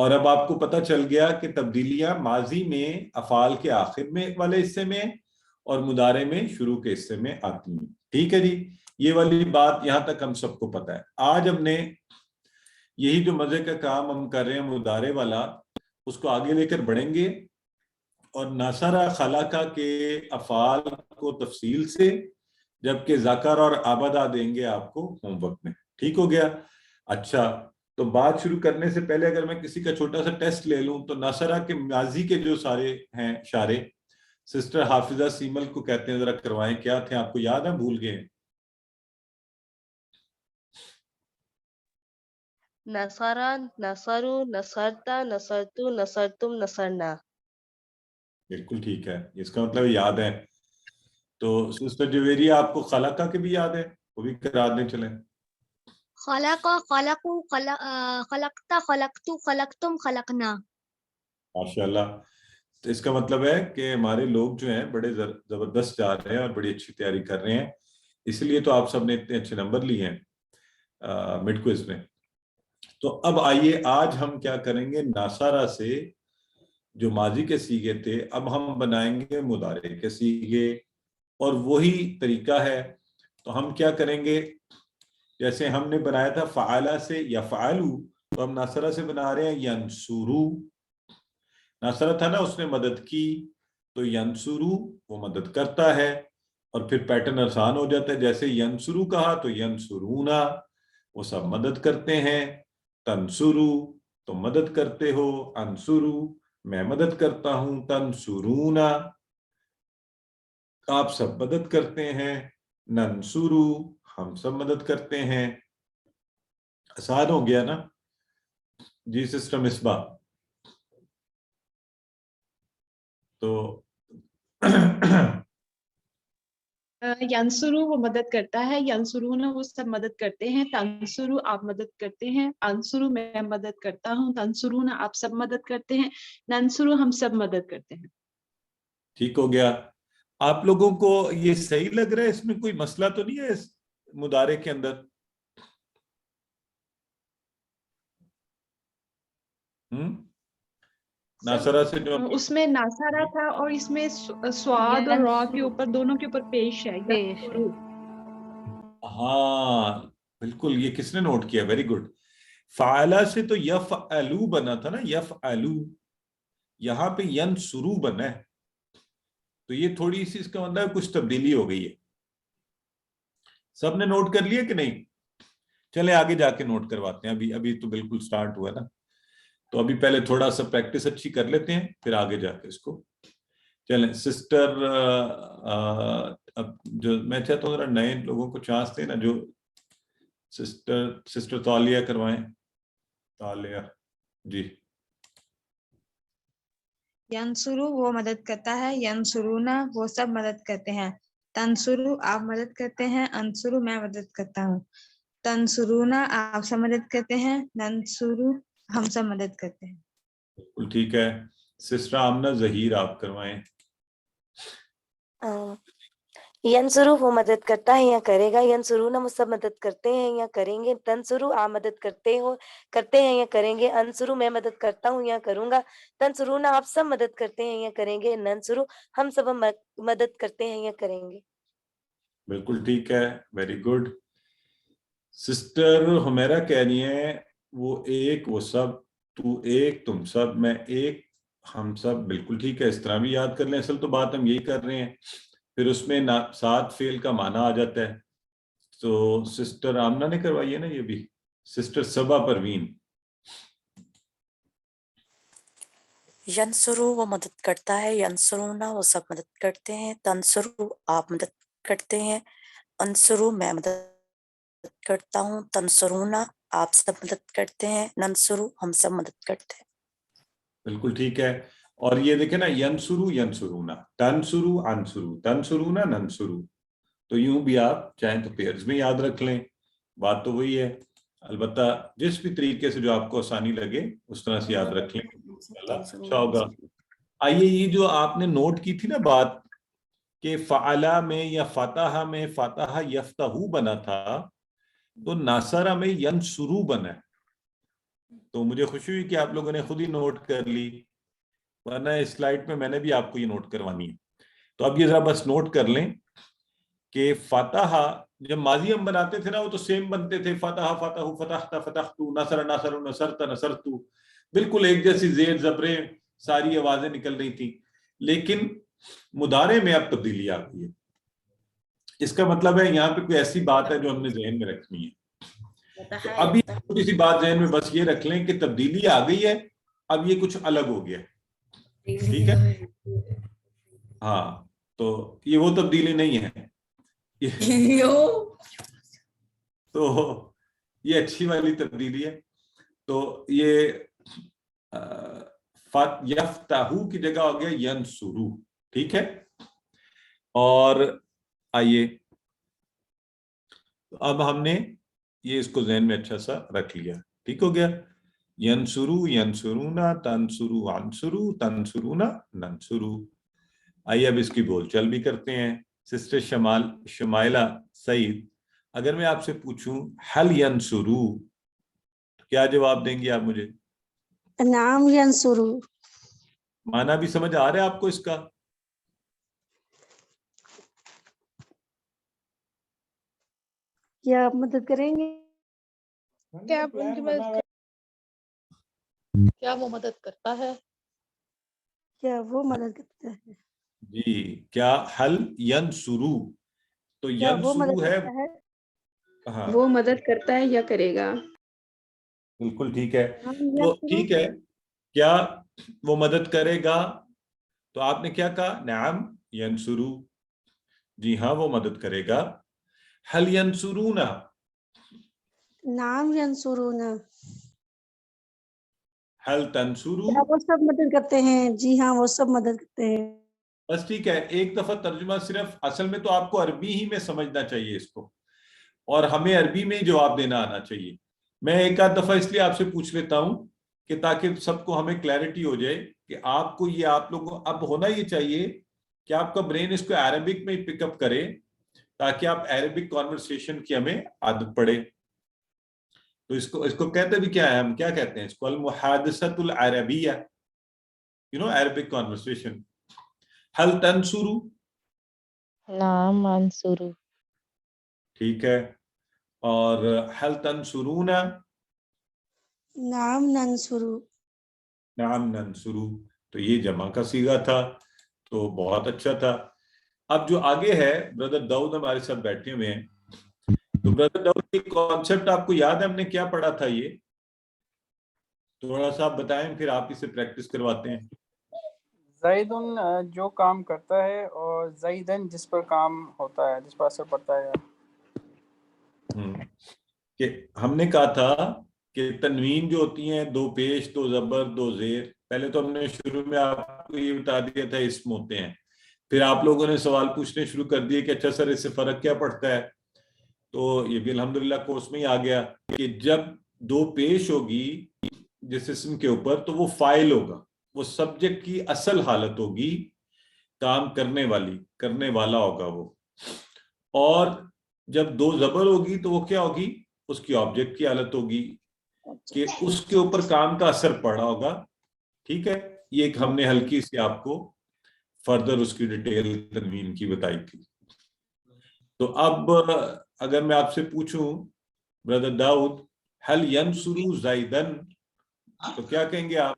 اور اب آپ کو پتہ چل گیا کہ تبدیلیاں ماضی میں افعال کے آخر میں والے حصے میں اور مضارع میں شروع کے حصے میں آتی ہیں. ٹھیک ہے جی, یہ والی بات یہاں تک ہم سب کو پتہ ہے. آج ہم نے یہی جو مزے کا کام ہم کر رہے ہیں مضارع والا, اس کو آگے لے کر بڑھیں گے اور ناصرہ خلقہ کے افعال کو تفصیل سے, جبکہ ذکر اور آبدہ دیں گے آپ کو ہوم ورک میں. ٹھیک ہو گیا؟ اچھا, تو بات شروع کرنے سے پہلے اگر میں کسی کا چھوٹا سا ٹیسٹ لے لوں تو ناصرہ کے ماضی کے جو سارے ہیں اشارے سسٹر حافظہ سیمل کو کہتے ہیں, ذرا کروائیں. کیا تھے آپ کو یاد ہے, بھول گئے؟ نصرا، نصرو، نصرتا، نصرتو، نصرتم، نصرنا. بالکل ٹھیک ہے, اس کا مطلب یاد ہے. تو سسٹر جویریہ آپ کو خلقہ کے بھی یاد ہے, وہ بھی کرا دیں. چلیں, خلق خلقو خلقتا خلقتو خلقتم خلقنا. ماشاءاللہ. تو اس کا مطلب ہے کہ ہمارے لوگ جو ہیں بڑے زبردست جا رہے ہیں اور بڑی اچھی تیاری کر رہے ہیں, اس لیے تو آپ سب نے اتنے اچھے نمبر لیے ہیں مڈ کوئز میں. تو اب آئیے, آج ہم کیا کریں گے, ناصرہ سے جو ماضی کے سیغے تھے اب ہم بنائیں گے مضارع کے سیغے, اور وہی طریقہ ہے. تو ہم کیا کریں گے, جیسے ہم نے بنایا تھا فعالہ سے یفعلو, تو ہم ناصرہ سے بنا رہے ہیں ینصرو. ناصرہ تھا نا, اس نے مدد کی, تو ینصرو وہ مدد کرتا ہے, اور پھر پیٹرن آسان ہو جاتا ہے. جیسے ینصرو کہا تو ینصرونا, وہ سب مدد کرتے ہیں. تنصرو تو مدد کرتے ہو, انصرو میں مدد کرتا ہوں, تنصرونا آپ سب مدد کرتے ہیں, ننصرو ہم سب مدد کرتے ہیں. آسان ہو گیا نا جی سسٹر مصباح؟ تو ینصرو وہ مدد کرتا ہے, ینصرون وہ سب مدد کرتے ہیں, تنصرو آپ مدد کرتے ہیں, انصرو میں مدد کرتا ہوں, تنصرون آپ سب مدد کرتے ہیں, ننصرو ہم سب مدد کرتے ہیں. ٹھیک ہو گیا. آپ لوگوں کو یہ صحیح لگ رہا ہے؟ اس میں کوئی مسئلہ تو نہیں ہے اس مضارع کے اندر؟ ناصرہ سے جو اس میں ناصرہ تھا اور اس میں سواد اور را کے اوپر دونوں کے اوپر پیش ہے. پیش ہے. ہاں بالکل, یہ کس نے نوٹ کیا؟ Very good. فعلہ سے تو یفعلو بنا تھا نا, یفعلو, یہاں پہ ینصرو بنا ہے. تو یہ تھوڑی سی اس کا مطلب کچھ تبدیلی ہو گئی ہے. سب نے نوٹ کر لیا کہ نہیں؟ چلے آگے جا کے نوٹ کرواتے ہیں, ابھی تو بالکل سٹارٹ ہوا نا, تو ابھی پہلے تھوڑا سا پریکٹس اچھی کر لیتے ہیں, پھر آگے جا کے اس کو. چلیں سسٹر, اب جو میں چاہتا ہوں ذرا نئے لوگوں کو چانس دیں نا, جو سسٹر تالیہ کروائیں. تالیہ جی. ینصرو وہ مدد کرتا ہے, ینصرونا وہ سب مدد کرتے ہیں, تنصرو آپ مدد کرتے ہیں, انصرو میں مدد کرتا ہوں, تنصرونا آپ سب مدد کرتے ہیں, ننصرو ہم سب مدد کرتے ہیں. بالکل ٹھیک ہے. سسٹر آمنہ ظہیر آپ کروائیں. ینصرو وہ مدد کرتا ہے یا کرے گا, ینصرون وہ سب مدد کرتے ہیں یا کریں گے, تنصرو آپ مدد کرتے ہیں یا کریں گے, انصرو میں مدد کرتا ہوں یا کروں گا, تنصرون آپ سب مدد کرتے ہیں یا کریں گے, ننصرو ہم سب مدد کرتے ہیں یا کریں گے. بالکل ٹھیک ہے, ویری گڈ. سسٹر حمیرہ کہہ رہی ہیں وہ ایک وہ سب, تو ایک تم سب, میں ایک ہم سب. بالکل ٹھیک ہے, اس طرح بھی یاد کر لیں. اصل تو بات ہم یہی کر رہے ہیں, پھر اس میں ساتھ فعل کا معنی آ جاتا ہے. تو سسٹر آمنہ نے کروائی ہے نا یہ بھی. سسٹر صبا پروین. ینصرو وہ مدد کرتا ہے, ینصرونا وہ سب مدد کرتے ہیں, تنصرو آپ مدد کرتے ہیں, انصرو میں مدد کرتا ہوں, تنصرونا آپ سب مدد کرتے ہیں, ننصرو ہم سب مدد کرتے ہیں. بالکل ٹھیک ہے. اور یہ دیکھیں نا, ینصرو ینصرونا, تنصرو انصرو, تنصرونا ننصرو. تو یوں بھی آپ چاہیں تو پیئرز میں یاد رکھ لیں, بات تو وہی ہے. البتہ جس بھی طریقے سے جو آپ کو آسانی لگے اس طرح سے یاد رکھ لیں, اچھا ہوگا. آئیے, یہ جو آپ نے نوٹ کی تھی نا بات کہ فعلہ میں یا فتح میں فتح یفتحو بنا تھا, تو ناصرہ میں ینصرو بنا ہے. تو مجھے خوشی ہوئی کہ آپ لوگوں نے خود ہی نوٹ کر لی، ورنہ اس سلائڈ میں میں نے بھی آپ کو یہ نوٹ کروانی ہے. تو اب یہ ذرا بس نوٹ کر لیں کہ فاتحہ جب ماضی ہم بناتے تھے نا، وہ تو سیم بنتے تھے، فتح فتح فتحت فتحت، نصر نصر نصرت نصرت، بالکل ایک جیسی زیر زبریں ساری آوازیں نکل رہی تھیں. لیکن مضارع میں اب تبدیلی آ گئی ہے. اس کا مطلب ہے یہاں پہ کوئی ایسی بات ہے جو ہم نے ذہن میں رکھنی ہے. تو ابھی چھوٹی سی بات ذہن میں بس یہ رکھ لیں کہ تبدیلی آ گئی ہے، اب یہ کچھ الگ ہو گیا. ٹھیک ہے، ہاں، تو یہ وہ تبدیلی نہیں ہے. تو یہ اچھی والی تبدیلی ہے. تو یہ یفتحو کی جگہ ہو گیا ینصرو. ٹھیک ہے، اور آئیے اب ہم نے یہ اس کو ذہن میں اچھا سا رکھ لیا. ٹھیک ہو گیا، ینصرو ینصرونا تنصرو عنصرو تنصرونا ننصرو. آئیے اب اس کی بول چال بھی کرتے ہیں. سسٹر شمائلہ سعید، اگر میں آپ سے پوچھوں حل ینصرو، کیا جواب دیں گی آپ مجھے؟ نعم ینصرو. معنی بھی سمجھ آ رہا ہے آپ کو اس کا؟ کیا آپ مدد کریں گے؟ کیا آپ ان کی مدد کیا وہ مدد کرتا ہے؟ کیا وہ مدد کرتا ہے؟ جی، کیا حل ینصرو، تو کیا وہ مدد ینصرو ہے. کرتا ہے؟ ہاں وہ مدد کرتا ہے یا کرے گا؟ بالکل ٹھیک ہے. نعم تو ینصرو. ٹھیک ہے، کیا وہ مدد کرے گا، تو آپ نے کیا کہا؟ نعم ینصرو. جی ہاں، وہ مدد کرے گا. حل ینصرونا، نعم ینصرونا. حل تنصرو. کیا وہ سب مدد کرتے ہیں؟ جی ہاں، وہ سب مدد کرتے ہیں. بس ٹھیک ہے، ایک دفعہ ترجمہ صرف، اصل میں تو آپ کو عربی ہی میں سمجھنا چاہیے اس کو، اور ہمیں عربی میں ہی جواب دینا آنا چاہیے. میں ایک آدھ دفعہ اس لیے آپ سے پوچھ لیتا ہوں کہ تاکہ سب کو ہمیں کلیئرٹی ہو جائے کہ آپ کو یہ، آپ لوگوں اب ہونا یہ چاہیے کہ آپ کا برین اس کو عربک میں ہی پک اپ کرے، تاکہ آپ عربک کانورسیشن کی ہمیں عادت پڑے. تو اس کو کہتے بھی کیا ہے، ہم کیا کہتے ہیں اس کو؟ المحادثۃ العربیہ، عربک کانورسیشن. حل تنصرو، نعم انصرو. ٹھیک ہے، اور حل تنصرونا، نعم ننصرو. نعم ننصرو. تو یہ جمع کا صیغہ تھا، تو بہت اچھا تھا. اب جو آگے ہے، بردر داؤد ہمارے ساتھ بیٹھے ہوئے ہیں. تو بردر داؤد کی کانسیپٹ آپ کو یاد ہے ہم نے کیا پڑھا تھا؟ یہ تھوڑا سا آپ بتائیں، پھر آپ اسے پریکٹس کرواتے ہیں. زیدن جو کام کرتا ہے، اور زیدن جس پر کام ہوتا ہے، جس پر اثر پڑتا ہے. کہ ہم نے کہا تھا کہ تنوین جو ہوتی ہیں، دو پیش، دو زبر، دو زیر. پہلے تو ہم نے شروع میں آپ کو یہ بتا دیا تھا اسم ہوتے ہیں. پھر آپ لوگوں نے سوال پوچھنے شروع کر دیے کہ اچھا سر اس سے فرق کیا پڑتا ہے. تو یہ بھی الحمدللہ کورس میں ہی آ گیا کہ جب دو پیش ہوگی جس اسم کے اوپر، تو وہ فاعل ہوگا، وہ سبجیکٹ کی اصل حالت ہوگی، کام کرنے والی، کرنے والا ہوگا وہ. اور جب دو زبر ہوگی تو وہ کیا ہوگی؟ اس کی آبجیکٹ کی حالت ہوگی کہ اس کے اوپر کام کا اثر پڑا ہوگا. ٹھیک ہے، یہ ایک ہم نے ہلکی سی آپ کو فردر اس کی ڈیٹیل تنوین کی بتائی تھی. تو اب اگر میں آپ سے پوچھوں بردر داؤد حل ینصرو زیدن، تو کیا کہیں گے آپ؟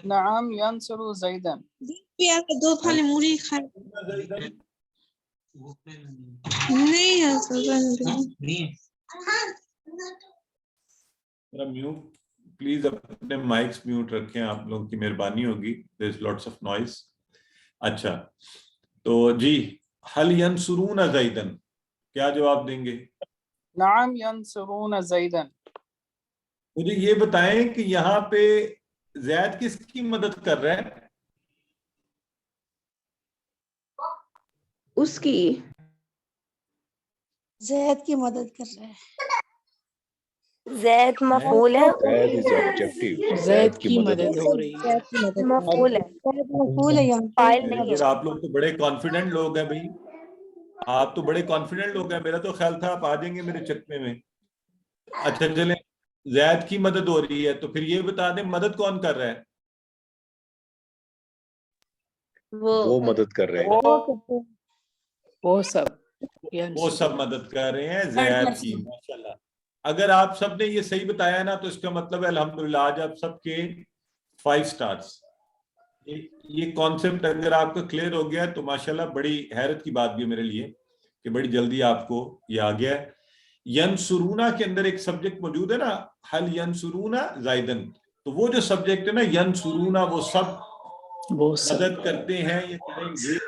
نعم ینصرو زیدن. دو پھل موری میوٹ پلیز، اپنے مائکس میوٹ رکھیں، آپ لوگوں کی مہربانی ہوگی. there is lots of noise. اچھا، تو جی حل ینصرون زیدن، کیا جواب دیں گے؟ نعم ینصرون زیدن. مجھے یہ بتائیں کہ یہاں پہ زید کس کی مدد کر رہا ہے؟ اس کی. زید کی مدد کر رہا ہے. زید مفعول ہے. زید کی مدد ہو رہی ہے. مفعول ہے، مفعول ہے یہاں پہ. فاعل نہیں ہے. آپ لوگ تو بڑے کانفیڈنٹ لوگ ہیں بھائی، آپ تو بڑے کانفیڈنٹ لوگ ہیں. میرا تو خیال تھا آپ آ جائیں گے میرے چکمے میں. اچھا چلیں، زید کی مدد ہو رہی ہے، تو پھر یہ بتا دیں مدد کون کر رہا ہے؟ وہ مدد کر رہے ہیں، وہ سب وہ سب مدد کر رہے ہیں زید کی. ماشاءاللہ. اگر آپ سب نے یہ صحیح بتایا نا تو اس کا مطلب ہے الحمدللہ آج آپ سب کے 5 سٹارز. یہ کانسیپٹ اگر آپ کا کلیئر ہو گیا تو ماشاءاللہ بڑی حیرت کی بات بھی ہے میرے لیے کہ بڑی جلدی آپ کو یہ آ گیا ہے. ینصرونا کے اندر ایک سبجیکٹ موجود ہے نا، حل ینصرونا زائدن، تو وہ جو سبجیکٹ ہے نا ینصرونا وہ سب مدد کرتے ہیں یا کریں گے،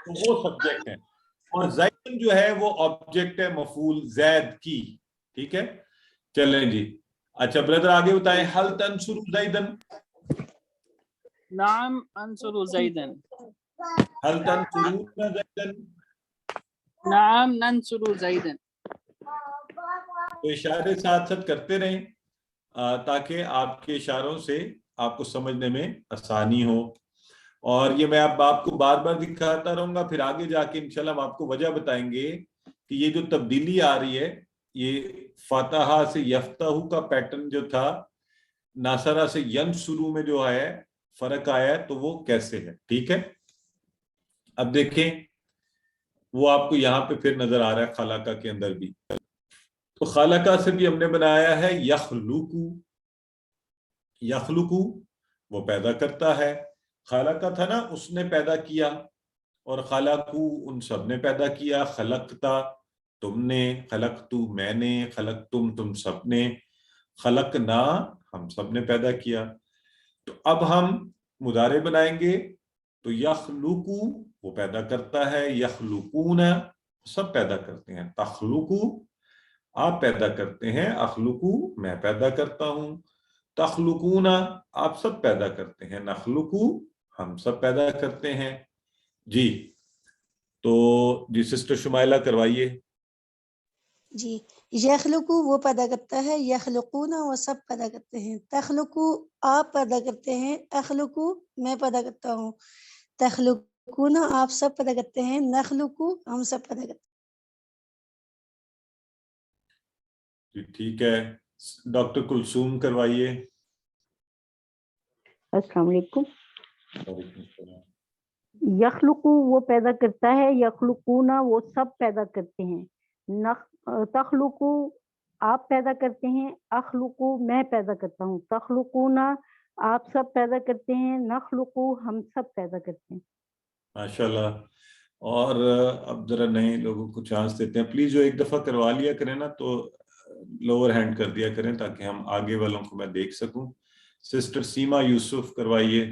تو وہ سبجیکٹ ہے. اور زائدن جو ہے وہ آبجیکٹ ہے مفعول زید کی. ٹھیک ہے، چلیں جی. اچھا بردر آگے بتائیں. حل تنصرو زائدن. نعم انصر زیدن. حل تنصرون زیدن. نعم ننصر زیدن. تو اشارے ساتھ ساتھ کرتے رہیں تاکہ آپ کے اشاروں سے آپ کو سمجھنے میں آسانی ہو. اور یہ میں اب آپ کو بار بار دکھاتا رہوں گا، پھر آگے جا کے انشاءاللہ ہم آپ کو وجہ بتائیں گے کہ یہ جو تبدیلی آ رہی ہے، یہ فاتحہ سے یفتح کا پیٹرن جو تھا ناصرہ سے ینصرو میں جو ہے فرق آیا ہے، تو وہ کیسے ہے. ٹھیک ہے، اب دیکھیں وہ آپ کو یہاں پہ پھر نظر آ رہا ہے خالقہ کے اندر بھی. تو خالقہ سے بھی ہم نے بنایا ہے یخلقو. یخلقو وہ پیدا کرتا ہے. خالقہ تھا نا، اس نے پیدا کیا، اور خلقو ان سب نے پیدا کیا. خلقتا تم نے، خلقتو میں نے، خلقتم تم سب نے، خلقنا ہم سب نے پیدا کیا. تو اب ہم مضارع بنائیں گے تو یخلقو وہ پیدا کرتا ہے، یخلقون سب پیدا کرتے ہیں، تخلقو آپ پیدا کرتے ہیں، اخلقو میں پیدا کرتا ہوں، تخلقون آپ سب پیدا کرتے ہیں، نخلقو ہم سب پیدا کرتے ہیں. جی تو جی سسٹر شمائلہ کروائیے. جی یخلقو وہ پیدا کرتا ہے، یخلقون وہ سب پیدا کرتے ہیں، تخلقو آپ پیدا کرتے ہیں، اخلقو میں پیدا کرتا ہوں، تخلقون آپ سب پیدا کرتے ہیں، نخلقو ہم سب پیدا کرتے ہیں. جی ٹھیک ہے، ڈاکٹر کلثوم کروائیے. السلام علیکم. وعلیکم السلام. یخلقو وہ پیدا کرتا ہے، یخلقونا وہ سب پیدا کرتے ہیں، تخلقو آپ پیدا کرتے ہیں، اخلقو میں پیدا کرتا ہوں، تخلقونا آپ سب پیدا کرتے ہیں، نخلقو ہم سب پیدا کرتے ہیں. ماشاءاللہ. اور اب ذرا نئے لوگوں کو چانس دیتے ہیں، پلیز جو ایک دفعہ کروا لیا کریں نا تو لوور ہینڈ کر دیا کریں تاکہ ہم آگے والوں کو میں دیکھ سکوں. سسٹر سیما یوسف کروائیے.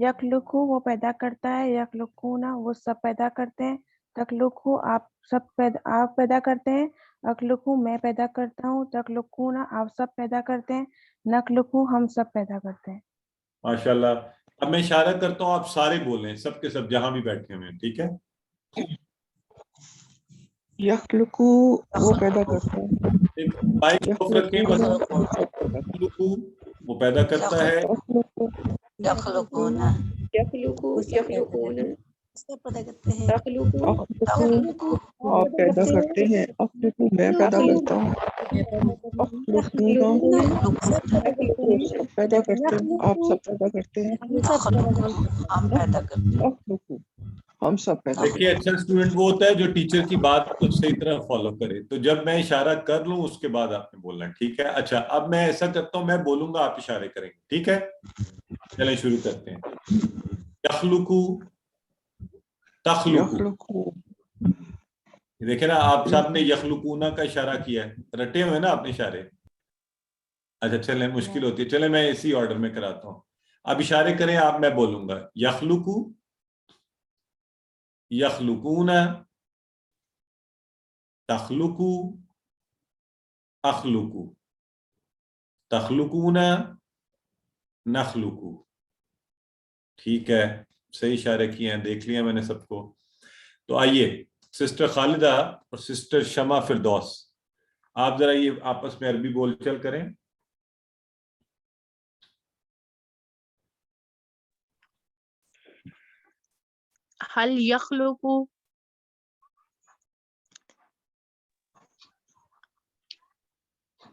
یخلقو وہ پیدا کرتا ہے، یخلقونا وہ سب پیدا کرتے ہیں، تخلقو آپ پیدا کرتے ہیں، اخلقو میں پیدا کرتا ہوں، تخلقونا آپ سب پیدا کرتے ہیں، نخلقو ہم سب پیدا کرتے ہیں. ماشاءاللہ. اب میں اشارہ کرتا ہوں، آپ سارے بولیں، سب کے سب جہاں بھی بیٹھے ہوئے ہیں. ٹھیک ہے، یخلقو وہ پیدا کرتا ہے، بائک آف رکھیں بس. یخلقو وہ پیدا کرتا ہے، یخلقون یخلقون سب پیدا کرتے ہیں، اخلقو تخلقو آپ پیدا کرتے ہیں، اخلقو میں پیدا کرتا ہوں، اخلقونا سب پیدا کرتے ہیں، سب پیدا کرتے ہیں، آپ سب پیدا کرتے ہیں، ہم سب پیدا کرتے ہیں. ہم پیدا کرتے ہیں. اخلقو ہم سب پیدا کرتے دیکھیے اچھا اسٹوڈنٹ وہ ہوتا ہے جو ٹیچر کی بات کو صحیح طرح فالو کرے. تو جب میں اشارہ کر لوں اس کے بعد آپ نے بولنا ہے. ٹھیک ہے، اچھا اب میں ایسا کرتا ہوں، میں بولوں گا آپ اشارے کریں گے. ٹھیک ہے، چلیں شروع کرتے ہیں. یخلقو تخلقو. یخلقو دیکھیں نا آپ صاحب نے یخلقونا کا اشارہ کیا ہے، رٹے ہوئے نا آپ نے اشارے. اچھا چلیں مشکل ہوتی ہے، چلیں میں اسی آرڈر میں کراتا ہوں. اب اشارے کریں آپ، میں بولوں گا یخلقو، یخلقون، تخلقو، اخلقو، تخلقون، نخلقو. ٹھیک ہے، صحیح اشارے کیے ہیں، دیکھ لیا میں نے سب کو. تو آئیے سسٹر خالدہ اور سسٹر شمع فردوس آپ ذرا یہ آپس میں عربی بول چل کریں. هل يخلق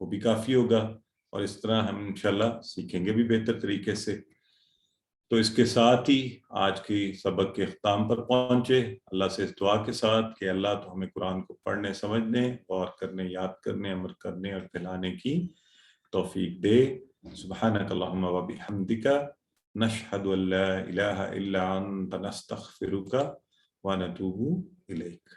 وہ بھی کافی ہوگا، اور اس طرح ہم انشاءاللہ سیکھیں گے بھی بہتر طریقے سے۔ تو اس کے ساتھ ہی آج کی سبق کے اختتام پر پہنچے، اللہ سے اس دعا کے ساتھ کہ اللہ تو ہمیں قرآن کو پڑھنے، سمجھنے، غور کرنے، یاد کرنے، عمل کرنے اور پھیلانے کی توفیق دے۔ سبحانک اللہم و بحمدک، نشہد ان لا الہ الا انت، نستغفرک و نتوب الیک۔